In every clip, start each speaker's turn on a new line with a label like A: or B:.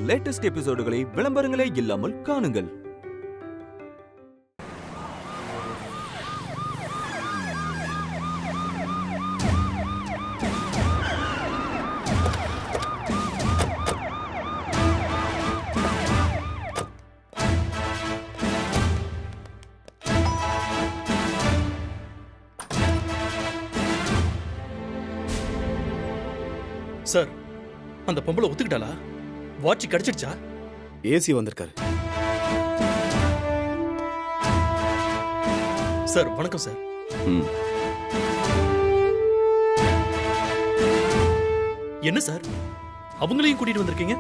A: Latest எபிசோடுகளை விளம்பரங்களே இல்லாமல் காணுங்கள்.
B: Sir, அந்த பொம்பளை ஒத்துக்கிட்டாளா? வாட்ச் கிடைச்சிடுச்சா?
C: ஏசி வந்திருக்காரு.
B: சார் வணக்கம் சார். என்ன சார் அவங்களையும் கூட்டிட்டு வந்திருக்கீங்க?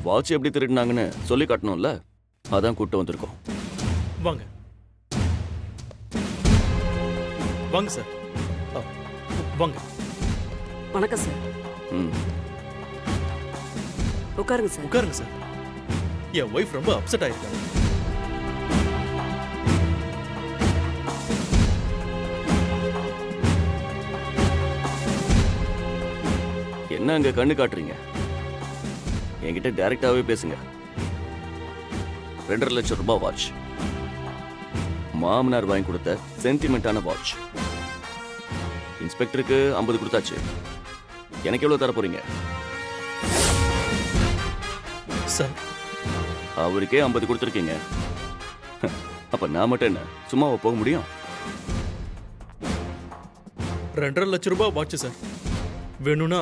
D: வாட்ச் எப்படி திருடினாங்கன்னு சொல்லி காட்டணும்ல, அதான் கூட்டு வந்திருக்கோம்.
B: வாங்க வாங்க சார், வாங்க.
E: வணக்கம் சார். உட்காருங்க சார்.
B: உட்காருங்க சார். என் ஒய்ஃப் ரொம்ப அப்செட் ஆயிருக்காங்க.
D: என்ன அங்க கண்ணு காட்டுறீங்க? என்கிட்ட டைரக்டாவே பேசுங்க. 2.5 லட்சம் ரூபாய் வாட்ச், மாமனார் வாங்கி கொடுத்த சென்டிமெண்டான வாட்ச். இன்ஸ்பெக்டருக்கு 50 கொடுத்தாச்சு. எனக்கு எவ்வளவு தர போறீங்க?
B: சார்,
D: அவருக்கே 50 கொடுத்துருக்கீங்க. அப்ப நான் மட்டும் என்ன சும்மாவா போக முடியும்?
B: 2.5 லட்சம் ரூபாய் வாட்ச் சார். வேணும்னா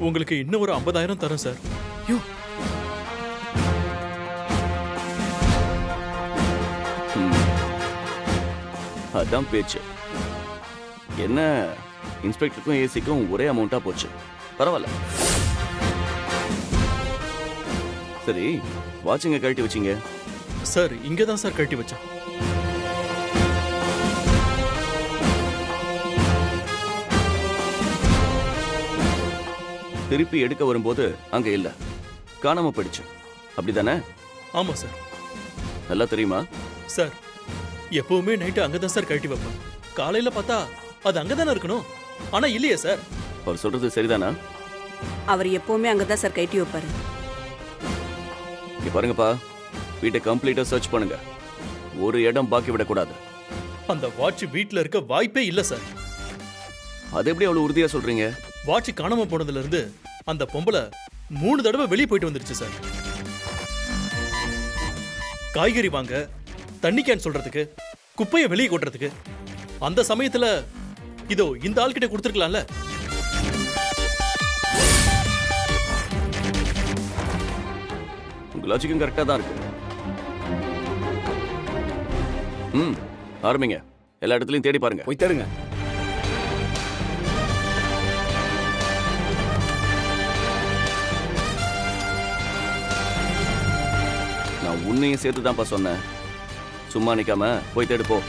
B: உங்களுக்கு இன்னும் ஒரு 50,000 தரேன் சார்.
D: அதான் பேச்சு. என்ன, இன்ஸ்பெக்டருக்கும் ஏசிக்கும் ஒரே அமௌண்டா போச்சு. பரவாயில்ல. சரி, வாட்சிங்க கழட்டி வச்சிங்க.
B: சார் இங்க தான் சார் கழட்டி வச்சேன்.
D: திருப்பி எடுக்க வரும்போது அங்க இல்ல, காணாம போயிடுச்சு. அப்படிதானே?
B: ஆமா சார்.
D: நல்லா தெரியுமா?
B: சார் எப்பவுமே நைட்டு அங்கதான் சார் கழட்டி வைப்பேன். காலையில பார்த்தா அது அங்கதானே இருக்கணும். ஆனா இல்லையே சார்.
D: அவர் சொல்றது சரிதானா?
E: அவர் எப்பவுமே அங்கதான் சார் கழட்டி வைப்பாரு.
D: இங்க பாருங்கப்பா, வீட்டை கம்ப்ளீட்டா சர்ச் பண்ணுங்க. ஒரு இடம் பாக்கி விடக்கூடாது.
B: அந்த வாட்ச் வீட்ல இருக்க வாய்ப்பே இல்ல சார்.
D: அது எப்படி அவ்வளவு உறுதியா சொல்றீங்க?
B: வாட்ச் காணாம போனதுல இருந்து அந்த பொம்பளை 3 தடவை வெளியே போயிட்டு வந்துருச்சு சார். காய்கறி வாங்க, தண்ணி கேன் சொல்றதுக்கு, குப்பையை வெளியே கொட்டுறதுக்கு. அந்த சமயத்துல இதோ இந்த ஆள்கிட்ட கொடுத்துருக்கலாம்ல.
D: உங்க லாஜிக்கும் கரெக்டா தான் இருக்கு. ஆரம்பிங்க. எல்லா இடத்துலயும் தேடி பாருங்க.
C: போய் தேடுங்க.
D: நான் உன்னையும் சேர்த்து தான்ப்பா சொன்னேன். சும்மா நிக்காம போய் தேடு போ.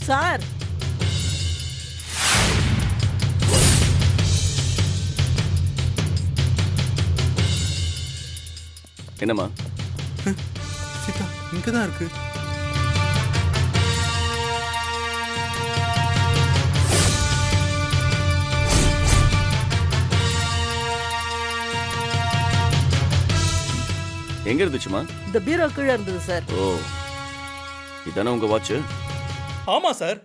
E: சார்,
D: என்னம்மா?
C: சீதா இங்கதான் இருக்கு.
D: எங்க இருந்துச்சுமா?
E: இந்த பீரோ கீழே இருந்தது சார்.
D: ஓ, இதானே உங்க வாட்ச்?
B: ஆமா சார்,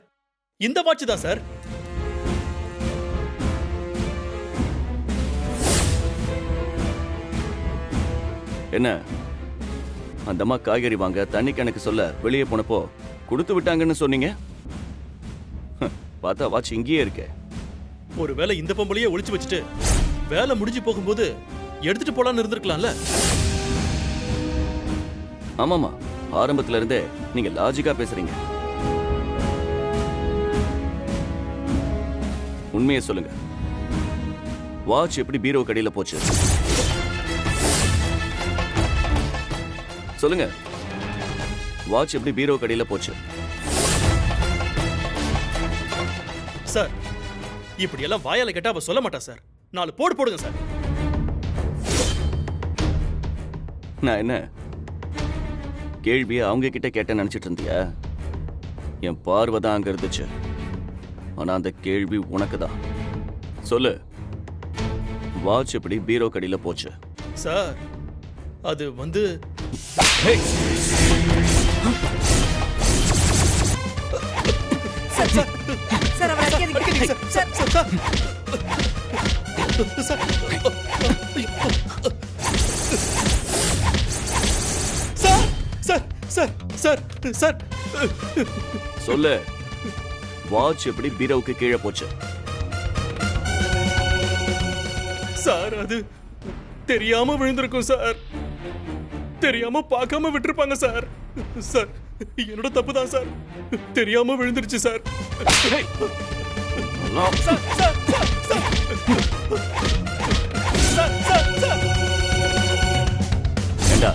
B: இந்த வாட்ச் தான் சார்.
D: என்ன, அந்த அம்மா காய்கறி வாங்க தண்ணி கணக்கு சொல்ல வெளியே போனப்போ கொடுத்து விட்டாங்கன்னு சொன்னீங்க. பார்த்தா வாட்ச் இங்கேயே இருக்கே.
B: ஒருவேளை இந்த பொம்பளையே ஒளிச்சு வச்சுட்டு வேலை முடிஞ்சு போகும்போது எடுத்துட்டு போலான்னு இருந்திருக்கலாம்ல.
D: ஆமாமா, ஆரம்பத்துல இருந்தே நீங்க லாஜிக்கா பேசுறீங்க. உண்மையை சொல்லுங்க, வாட்ச் எப்படி பீரோ கடையில போச்சு? சொல்லுங்க, வாட்ச் எப்படி பீரோ கடையில போச்சு?
B: சார் இப்படி எல்லாம் வாயால கேட்டா அவ சொல்ல மாட்டா சார். 4 போடு போடுங்க சார்.
D: நான் என்ன கேள்வியை அவங்க கிட்ட கேட்டேன்னு நினைச்சிட்டு இருந்தியா? என் பார்வை தான் அங்க இருந்துச்சு. ஆனா அந்த கேள்வி உனக்கு தான். சொல்லு, வாட்ச் எப்படி பீரோ கடையில போச்சு?
B: சார் அது வந்து
E: சார் சார் சார் அவரை அடிக்காதீங்க. Sir
B: sir sir sir sir sir sir
D: சொல்லு, வாட்ச் எப்படி பீரோவுக்கு கீழே போச்சு?
B: சார் அது தெரியாம விழுந்திருக்கும் சார். தெரியாம பார்க்காம விட்டுருப்பாங்க சார். சார் என்னோட தப்பு தான் சார். தெரியாம விழுந்துருச்சு sir. Sir, sir, sir, sir. Sir, sir, sir.
D: ஏண்டா,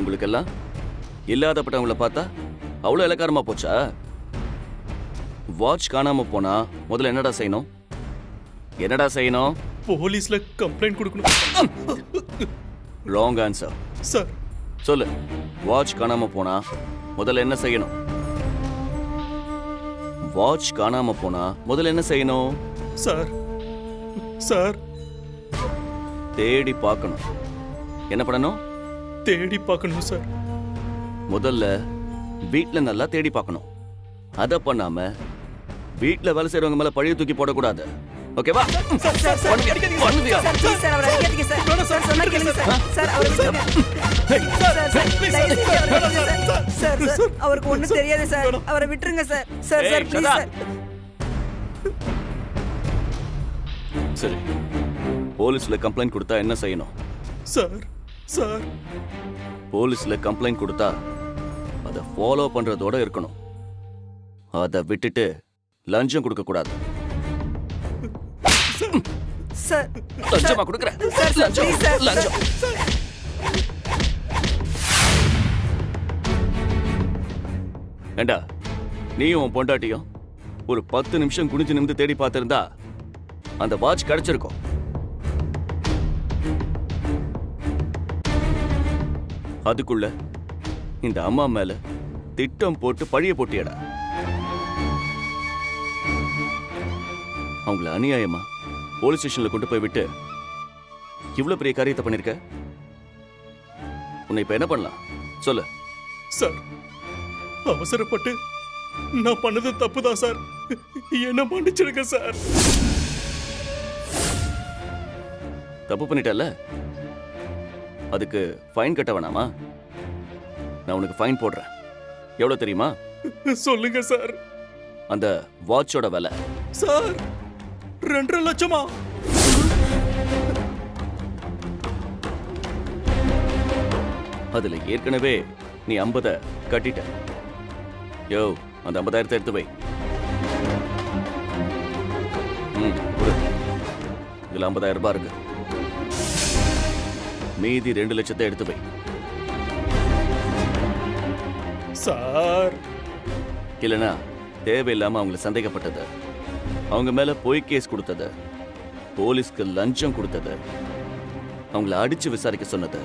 D: உங்களுக்கெல்லாம் இல்லாதப்பட்டவங்களை பார்த்தா அவ்வளோ இலக்காரமா போச்சா? வாட்ச் காணாம போனா முதல்ல என்னடா செய்யணும்? என்னடா செய்யணும்?
B: போலீஸ்ல கம்ப்ளைண்ட் கொடுக்கணும்.
D: Wrong answer.
B: சார்
D: சொல்லு, வாட்ச் காணாம போனா முதல்ல என்ன செய்யணும்? வாட்ச் காணாம போனா முதல்ல என்ன செய்யணும்?
B: சார் சார்
D: தேடி பார்க்கணும். என்ன பண்ணணும்?
B: தேடி பார்க்கணும் சார்.
D: முதல்ல வீட்ல நல்லா தேடி பார்க்கணும். அத பண்ணாம வீட்ல வேலை செய்றவங்க மேல பழிய தூக்கி போடக்கூடாது. ஓகேவா?
E: சார் சார் சார்
D: பண்ணுவியா?
E: சார் ப்ளீஸ் சார் அவரை அடிக்காதீங்க சார். சார் சொன்னா கேளுங்க சார். சார் அவரை விட்டுருங்க. சார் சார் தயவு செஞ்சு அவரை விட்டுருங்க சார். சார் சார் அவருக்கு ஒண்ணும் தெரியாது சார். அவரை விட்டுருங்க sir. Sir sir please sir.
D: சரி, போலீஸ்ல கம்ப்ளைண்ட் கொடுத்தா என்ன செய்யணும்?
B: சார் சார்
D: போலீஸ்ல கம்ப்ளைண்ட் கொடுத்தா அதை ஃபாலோ பண்றதோட இருக்கணும். அதை விட்டுட்டு லஞ்சம் கொடுக்க கூடாது.
E: சார்
D: லஞ்சமா கொடுக்கற?
E: Sir sir please sir.
D: லஞ்சம். ஏண்டா, நீயும் உன் பொண்டாட்டியும் ஒரு 10 நிமிஷம் குனிஞ்சு நிமிந்து தேடி பார்த்திருந்தா அந்த வாட்ச் கிடைச்சிருக்கும். அதுக்குள்ள இந்த அம்மா மேல திட்டம் போட்டு பழிய போட்டியடா. அவங்கள அநியாயமா போலீஸ் ஸ்டேஷன்ல கொண்டு போய் விட்டு இவ்வளவு பெரிய காரியத்தை பண்ணிருக்க. உன்னை இப்ப என்ன பண்ணலாம் சொல்லு?
B: சார் அவசரப்பட்டு நான் பண்ணது தப்பு தான் சார். என்ன மன்னிச்சிடுங்க சார்.
D: தப்பு பண்ணிட்டல, அதுக்கு ஃபைன் கட்ட வேணாமா? நான் உனக்கு ஃபைன் போடுறேன். எவ்வளவு தெரியுமா?
B: சொல்லுங்க சார்.
D: அந்த வாட்சோட விலை
B: சார் 2.5 லட்சமா?
D: அதுல ஏற்கனவே நீ 50 கட்டிட்ட. யோ, அந்த 50,000 எடுத்து வை. கொடு. இதுல 50,000 ரூபாய் இருக்கு. மீதி 2 லட்சத்தை எடுத்து வை.
B: சார்
D: இல்லைன்னா தேவையில்லாம அவங்களை சந்தேகப்பட்டது, அவங்க மேல பொய் கேஸ் கொடுத்தது, போலீஸ்க்கு லஞ்சம் கொடுத்தது, அவங்கள அடிச்சு விசாரிக்க சொன்னது,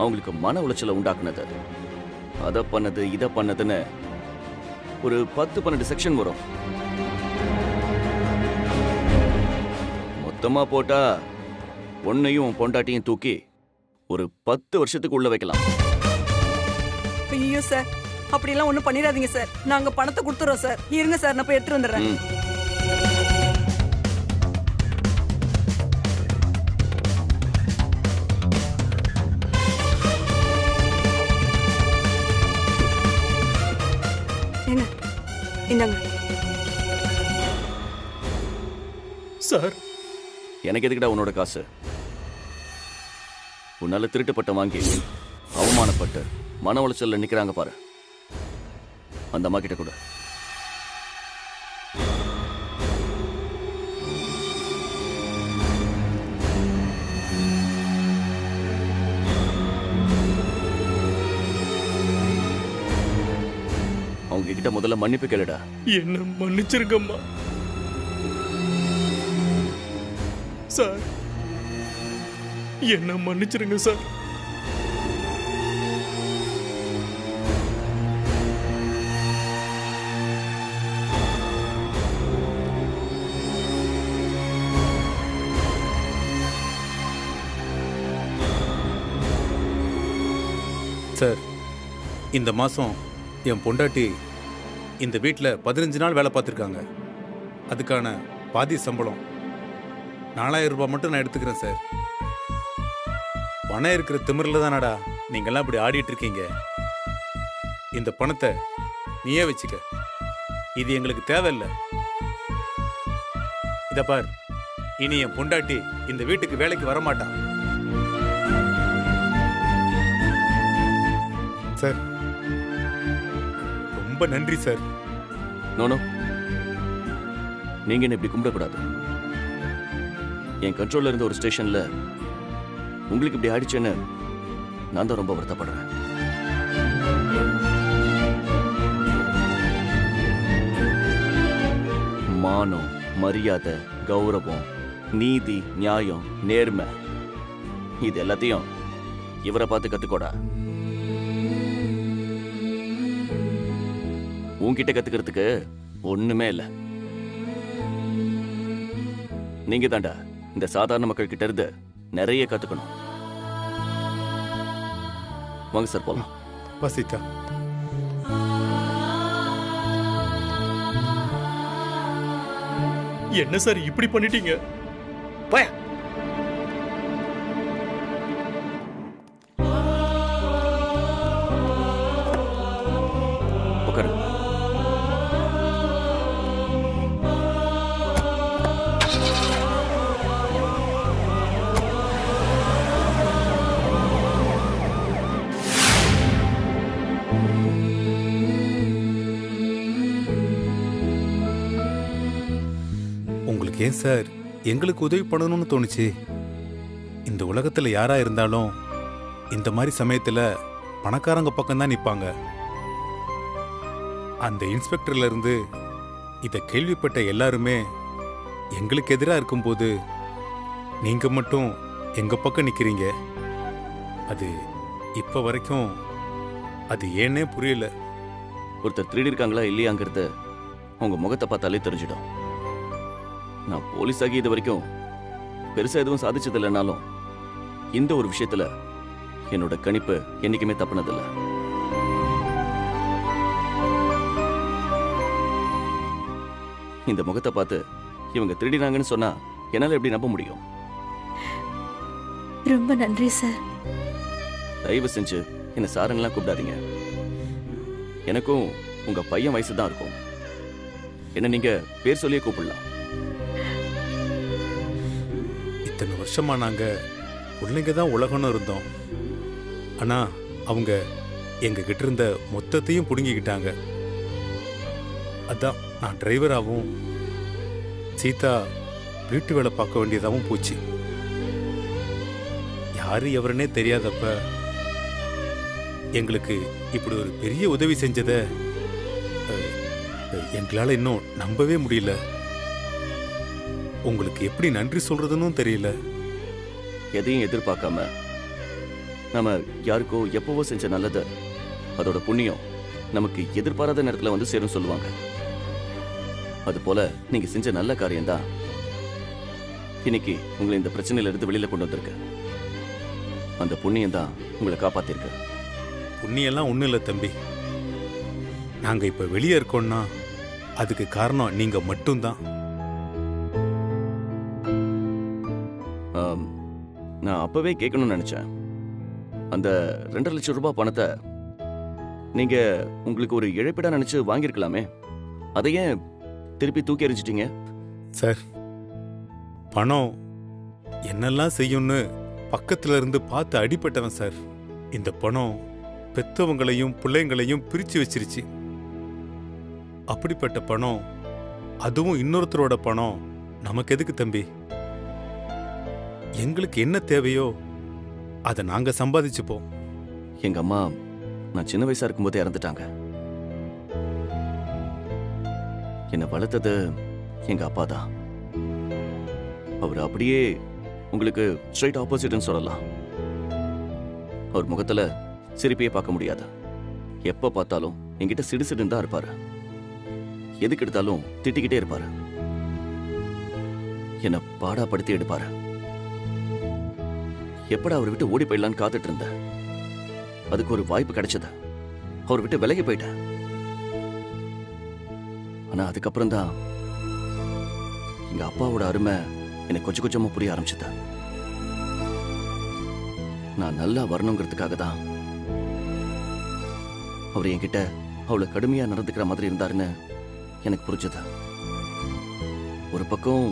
D: அவங்களுக்கு மன உளைச்சலை உண்டாக்குனது, அதை பண்ணது இதை பண்ணதுன்னு ஒரு 10-12 செக்ஷன் வரும். மொத்தமா போட்டா உன்னையும் பொண்டாட்டியும் தூக்கி ஒரு 10 வருஷத்துக்கு உள்ள வைக்கலாம்.
E: ஐயோ சார் அப்படிலாம் ஒண்ணும் பண்ணிடாதீங்க சார். நாங்க பணத்தை கொடுத்துறோம் சார். இருங்க சார், நான் போய் எடுத்துட்டு வந்துடுறேன். ஏங்க இந்தாங்க.
B: சார்
D: எனக்கு எதுக்குடா உன்னோட காசு? உன்னால திருட்டுப்பட்ட வாங்கி அவமானப்பட்டு மன உளைச்சல்ல நிக்கிறாங்க பாரு, அந்த அம்மா கிட்ட கூட. அவங்க கிட்ட முதல்ல மன்னிப்பு கேளுடா.
B: என்ன மன்னிச்சிருங்கம்மா. சார், என்ன மன்னிச்சிருங்க சார்.
C: சார், இந்த மாதம் என் பொண்டாட்டி இந்த வீட்டில் 15 நாள் வேலை பார்த்துருக்காங்க. அதுக்கான பாதி சம்பளம் 4000 ரூபாய் மட்டும் நான் எடுத்துக்கிறேன் சார். பணம் இருக்கிற திமிரில் தானடா நீங்கள்லாம் இப்படி ஆடிட்டு இருக்கீங்க. இந்த பணத்தை நீயே வச்சுக்க. இது எங்களுக்கு தேவையில்லை. இதை பார், இனி என் பொண்டாட்டி இந்த வீட்டுக்கு வேலைக்கு வரமாட்டான். சார், ரொம்ப நன்றி சார்.
D: நோனோ, நீங்க என்ன இப்படி கும்பிடக்கூடாது. என் கண்ட்ரோல்ல இருந்த ஒரு ஸ்டேஷன்ல உங்களுக்கு இப்படி ஆயிடுச்சுன்னு நான் தான் ரொம்ப வருத்தப்படுறேன். மானம், மரியாதை, கௌரவம், நீதி, நியாயம், நேர்மை, இது எல்லாத்தையும் இவரை பார்த்து கத்துக்கோடா. உன்கிட்ட கத்துக்கிறதுக்கு ஒண்ணுமே இல்ல. நீங்க தாண்டா இந்த சாதாரண மக்கள் கிட்ட இருந்து நிறைய கத்துக்கணும். வாங்க சார், போலாம்.
C: வசிதா,
B: என்ன சார் இப்படி பண்ணிட்டீங்க?
D: போயா. உட்காரு.
C: உங்களுக்கு ஏன் சார் எங்களுக்கு உதவி பண்ணணும்னு தோணுச்சு? இந்த உலகத்துல யாரா இருந்தாலும் இந்த மாதிரி சமயத்துல பணக்காரங்க பக்கம்தான் நிப்பாங்க. அந்த இன்ஸ்பெக்டர்ல இருந்து இதை கேள்விப்பட்ட எல்லாருமே எங்களுக்கு எதிராக இருக்கும்போது நீங்க மட்டும் எங்க பக்கம் நிக்கிறீங்க. அது இப்ப வரைக்கும் அது ஏன்னே புரியல.
D: ஒருத்தர் திருடி இருக்காங்களா இல்லையாங்கிறது உங்க முகத்தை பார்த்தாலே தெரிஞ்சிடும். நான் போலீஸ் ஆகி இது வரைக்கும் பெருசா எதுவும் சாதிச்சது இல்லைனாலும் இந்த ஒரு விஷயத்துல என்னோட கணிப்பு என்னைக்குமே தப்புனதில்லை. இந்த முகத்தை பார்த்து இவங்க திருடினாங்கன்னு சொன்னா என்னால எப்படி நம்ப முடியும்?
F: ரொம்ப நன்றி சார்.
D: தயவு செஞ்சு என்ன சாரன்லாம் கூப்பிடாதீங்க. எனக்கும் உங்க பையன் வயசு தான் இருக்கும். என்ன நீங்க பேர் சொல்லியே கூப்பிடலாம்.
C: இத்தனை வருஷமா நாங்க பிள்ளைங்க தான் உலகம்னு இருந்தோம். ஆனா அவங்க எங்க கிட்ட இருந்த மொத்தத்தையும் புடுங்கிக்கிட்டாங்க. அதான் நான் டிரைவராகவும் சீதா வீட்டு வேலை பார்க்க வேண்டியதாகவும் போச்சு. யாரு எவருன்னே தெரியாதப்ப எங்களுக்கு இப்படி ஒரு பெரிய உதவி செஞ்சத எங்களால இன்னும் நம்பவே முடியல. உங்களுக்கு எப்படி நன்றி சொல்றதுன்னு தெரியல.
D: எதையும் எதிர்பார்க்காம நம்ம யாருக்கோ எப்பவோ செஞ்ச நல்லது, அதோட புண்ணியம் நமக்கு எதிர்பாராத நேரத்துல வந்து சேரும் சொல்லுவாங்க. அது போல நீங்க செஞ்ச நல்ல காரியம்தான் இன்னைக்கு உங்களை இந்த பிரச்சனையில இருந்து வெளியில கொண்டு வந்திருக்கு. அந்த புண்ணியம் தான் உங்களை காப்பாத்திருக்கு.
C: புண்ணியெல்லாம் ஒண்ணும் இல்லை தம்பி. நாங்க இப்ப வெளியே இருக்கோம்னா அதுக்கு காரணம் நீங்க மட்டும்தான்.
D: நான் அப்பவே கேட்கணும்னு நினைச்சேன். அந்த 2.5 லட்சம் ரூபாய் பணத்தை நீங்க உங்களுக்கு ஒரு இழப்பீடா நினைச்சு வாங்கியிருக்கலாமே, அதையே திருப்பி தூக்கி எறிஞ்சிட்டீங்க.
C: சார், பணம் என்னெல்லாம் செய்யும்னு பக்கத்துல இருந்து பார்த்து அடிபட்டவன் சார். இந்த பணம் பெத்தவங்களையும் பிள்ளைங்களையும் பிரிச்சு வச்சிருச்சு. அப்படிப்பட்ட பணம், அதுவும் இன்னொருத்தரோட பணம், நமக்கு எதுக்கு தம்பி? எங்களுக்கு என்ன தேவையோ அதை நாங்க சம்பாதிச்சுப்போம்.
D: எங்க அம்மா நான் சின்ன வயசா இருக்கும்போதே இறந்துட்டாங்க. என்னை வளர்த்தது எங்க அப்பா தான். அவர் அப்படியே உங்களுக்கு ஸ்ட்ரைட் ஆப்போசிட்னு சொல்லலாம். அவர் முகத்துல சிரிப்பையே பார்க்க முடியாது. எப்ப பார்த்தாலும் என்கிட்ட சிடுசிடுன்னு தான் இருப்பாரு. எதுக்கு எடுத்தாலும் திட்டிக்கிட்டே இருப்பாரு. என்னை பாடாப்படுத்தி எடுப்பாரு. எப்படா அவர் விட்டு ஓடி போயிடலான்னு காத்துட்டு இருந்தேன். அதுக்கு ஒரு வாய்ப்பு கிடைச்சது. அவர் விட்டு விலகி போயிட்டேன். ஆனா அதுக்கப்புறம் தான் எங்க அப்பாவோட அருமை எனக்கு கொஞ்சம் கொஞ்சமா புரிய ஆரம்பிச்சது. நான் நல்லா வரணுங்கிறதுக்காக தான் அவர் என்கிட்ட அவ்வளவு கடுமையா நடந்துக்கிற மாதிரி இருந்தாருன்னு எனக்கு புரிஞ்சது. ஒரு பக்கம்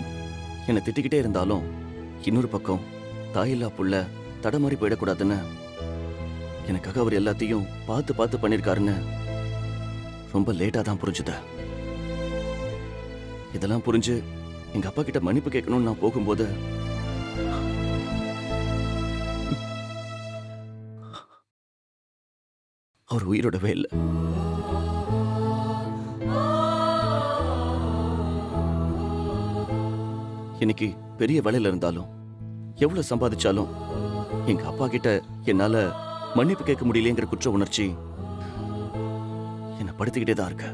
D: என்னை திட்டிக்கிட்டே இருந்தாலும் இன்னொரு பக்கம் தாயில்லா புள்ள தடமாறி போயிடக்கூடாதுன்னு எனக்காக அவர் எல்லாத்தையும் பார்த்து பார்த்து பண்ணிருக்காருன்னு ரொம்ப லேட்டா தான் புரிஞ்சுது. இதெல்லாம் புரிஞ்சு எங்க அப்பா கிட்ட மன்னிப்பு கேட்கணும்னு நான் போகும்போது அவர் உயிரோடவே இல்லை. இன்னைக்கு பெரிய வேலையில இருந்தாலும் எவ்வளவு சம்பாதிச்சாலும் எங்க அப்பா கிட்ட என்னால மன்னிப்பு கேட்க முடியலங்கிற குற்ற உணர்ச்சி என்னை படுத்திக்கிட்டே தான் இருக்க.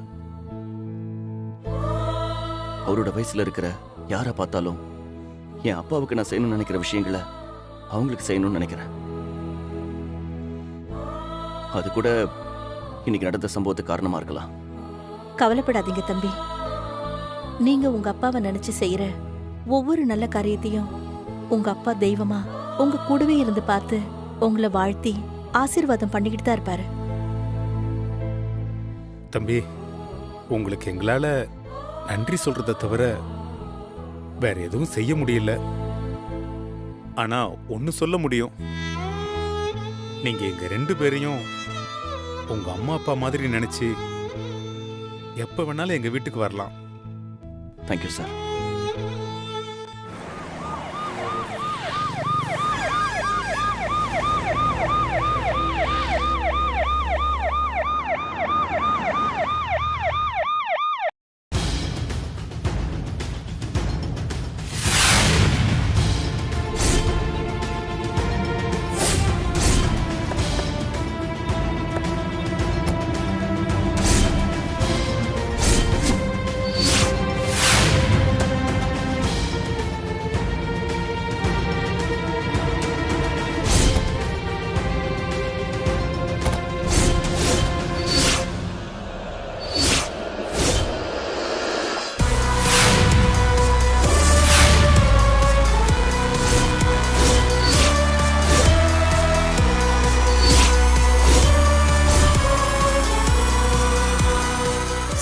D: அவரோட வயசுல இருக்கிற யாரை பார்த்தாலும் என் அப்பாவுக்கு நான் செய்யணும்னு நினைக்கிற விஷயங்களை அவங்களுக்கு செய்யணும்னு நினைக்கிறேன். அது கூட இன்னைக்கு நடந்த சம்பவத்துக்கு காரணமா இருக்கலாம்.
F: கவலைப்படாதீங்க தம்பி. நீங்க உங்க அப்பாவை நினைச்சு செய்யற ஒவ்வொரு நல்ல காரியத்தையும் உங்க அப்பா தெய்வமா உங்க கூடவே இருந்து பார்த்து உங்களை வாழ்த்தி ஆசீர்வாதம் பண்ணிக்கிட்டு தான் இருப்பாரு.
C: தம்பி, உங்களுக்கு எங்களால நன்றி சொல்றதை தவிர வேற எதுவும் செய்ய முடியல. ஆனா ஒன்னு சொல்ல முடியும். நீங்க எங்க 2 பேரையும் உங்க அம்மா அப்பா மாதிரி நினைச்சு எப்ப வேணாலும் எங்க வீட்டுக்கு வரலாம்.
D: Thank you sir.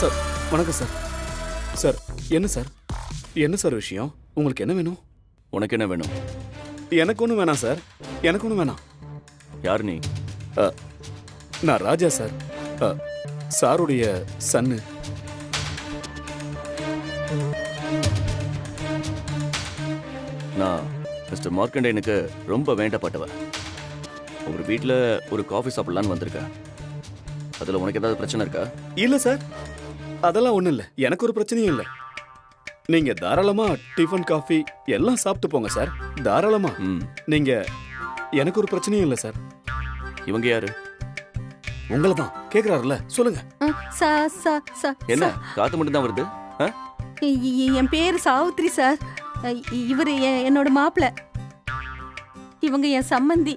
B: சார் வணக்கம் சார். சார் என்ன சார், என்ன சார் விஷயம்? உங்களுக்கு என்ன வேணும்?
D: உனக்கு என்ன வேணும்?
B: எனக்கு ஒன்றும் வேணாம் சார், எனக்கு ஒன்றும் வேணாம்.
D: யார் நீ?
B: நான் ராஜா சார், சாருடைய சன்னு.
D: நான் மிஸ்டர் மார்க்கண்டேனுக்கு ரொம்ப வேண்டப்பட்டவன். ஒரு வீட்டில் ஒரு காஃபி சாப்பிடலான்னு வந்திருக்கேன். அதில் உனக்கு ஏதாவது பிரச்சனை இருக்கா?
B: இல்லை சார், அதெல்லாம் ஒன்றும் இல்லை. எனக்கு ஒரு பிரச்சனையும் இல்லை. நீங்க தாராளமா டிஃபன் காஃபி எல்லாம் சாப்பிட்டு போங்க சார், தாராளமா. நீங்க, எனக்கு ஒரு பிரச்சனையும் இல்லை சார்.
D: இவங்க யாரு?
B: உங்களை தான் கேக்குறாருல்ல, சொல்லுங்க.
D: என்ன காத்து மட்டும் தான் வருது?
F: என் பேரு சாவித்ரி சார். இவரு என்னோட மாப்பிள்ள. இவங்க என் சம்மந்தி.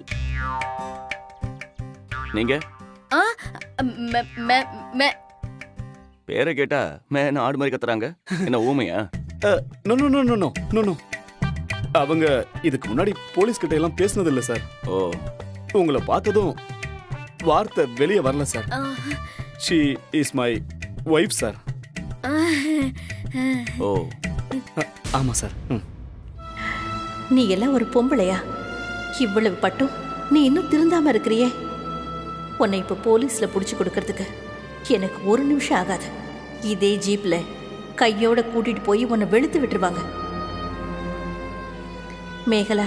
D: நீங்க பேரை கேட்டா மேன ஆடு மாதிரி கத்துறாங்க. என்ன ஊமையா?
B: No no no no no no no. அவங்க இதுக்கு முன்னாடி போலீஸ் கிட்ட எல்லாம் பேசினது இல்ல சார்.
D: ஓ,
B: உங்களை பார்த்ததும் வார்த்தை வெளியே வரல sir. She is my wife sir.
D: Oh,
B: ஆமா சார்.
F: நீ எல்லாம் ஒரு பொம்பளையா? இவ்வளவு பட்டும் நீ இன்னும் திருந்தாம இருக்கிறியே. உன்னை இப்ப போலீஸ்ல புடிச்சு கொடுக்கறதுக்கு எனக்கு ஒரு நிமிஷம் ஆகாது. இதே ஜீப்ல கையோட கூட்டிட்டு போய் உன்னை வெளுத்து விட்டுருவாங்க. மேகலா,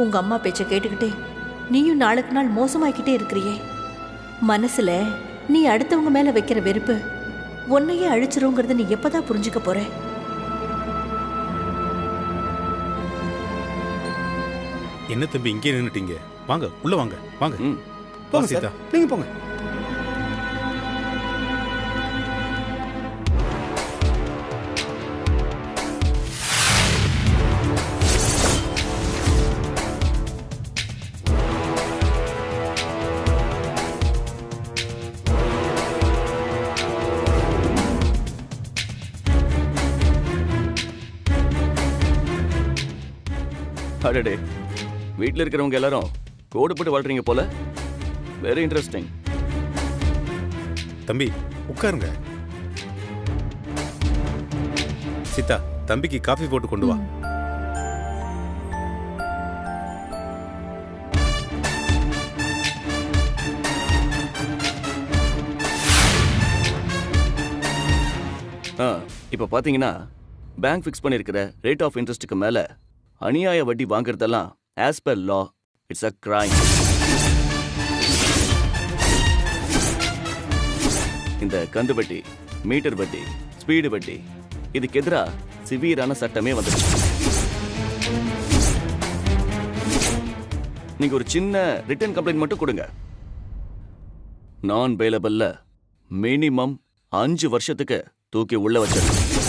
F: உங்க அம்மா பேச்ச கேட்டுக்கிட்டே நீயும் நாளுக்கு நாள் மோசமாக்கிட்டே இருக்கிறியே. மனசுல நீ அடுத்தவங்க மேல வைக்கிற வெறுப்பு உன்னையே அழிச்சிருங்கிறத நீ எப்பதான் புரிஞ்சுக்க போற?
C: என்ன தம்பி இங்கே நின்னுட்டீங்க? வாங்க உள்ள வாங்க வாங்க.
D: ம்.
C: போங்க சீதா.
G: நீங்க போங்க.
D: அடடே, வீட்டில் இருக்கிறவங்க எல்லாரும் கோடு போட்டு வாழ்றீங்க போல. Very interesting.
C: தம்பி உட்காருங்க. சீதா, தம்பிக்கு காஃபி போட்டு கொண்டு வா.
D: இப்போ பார்த்தீங்கன்னா பேங்க் ஃபிக்ஸ் பண்ணியிருக்கிற ரேட் ஆஃப் இன்ட்ரெஸ்ட்டுக்கு மேலே அநியாய வட்டி வாங்குறதெல்லாம் as per law it's a crime. இந்த கந்து வட்டி, மீட்டர் வட்டி, ஸ்பீடு வட்டி இதுக்கு எதிராக சிவியரான சட்டமே வந்துச்சு. நீங்க ஒரு சின்ன ரிட்டன் கம்ப்ளைண்ட் மட்டும் கொடுங்க, நான் பெயிலபிள்ல மினிமம் 5 வருஷத்துக்கு தூக்கி உள்ள வச்சிருக்கேன்.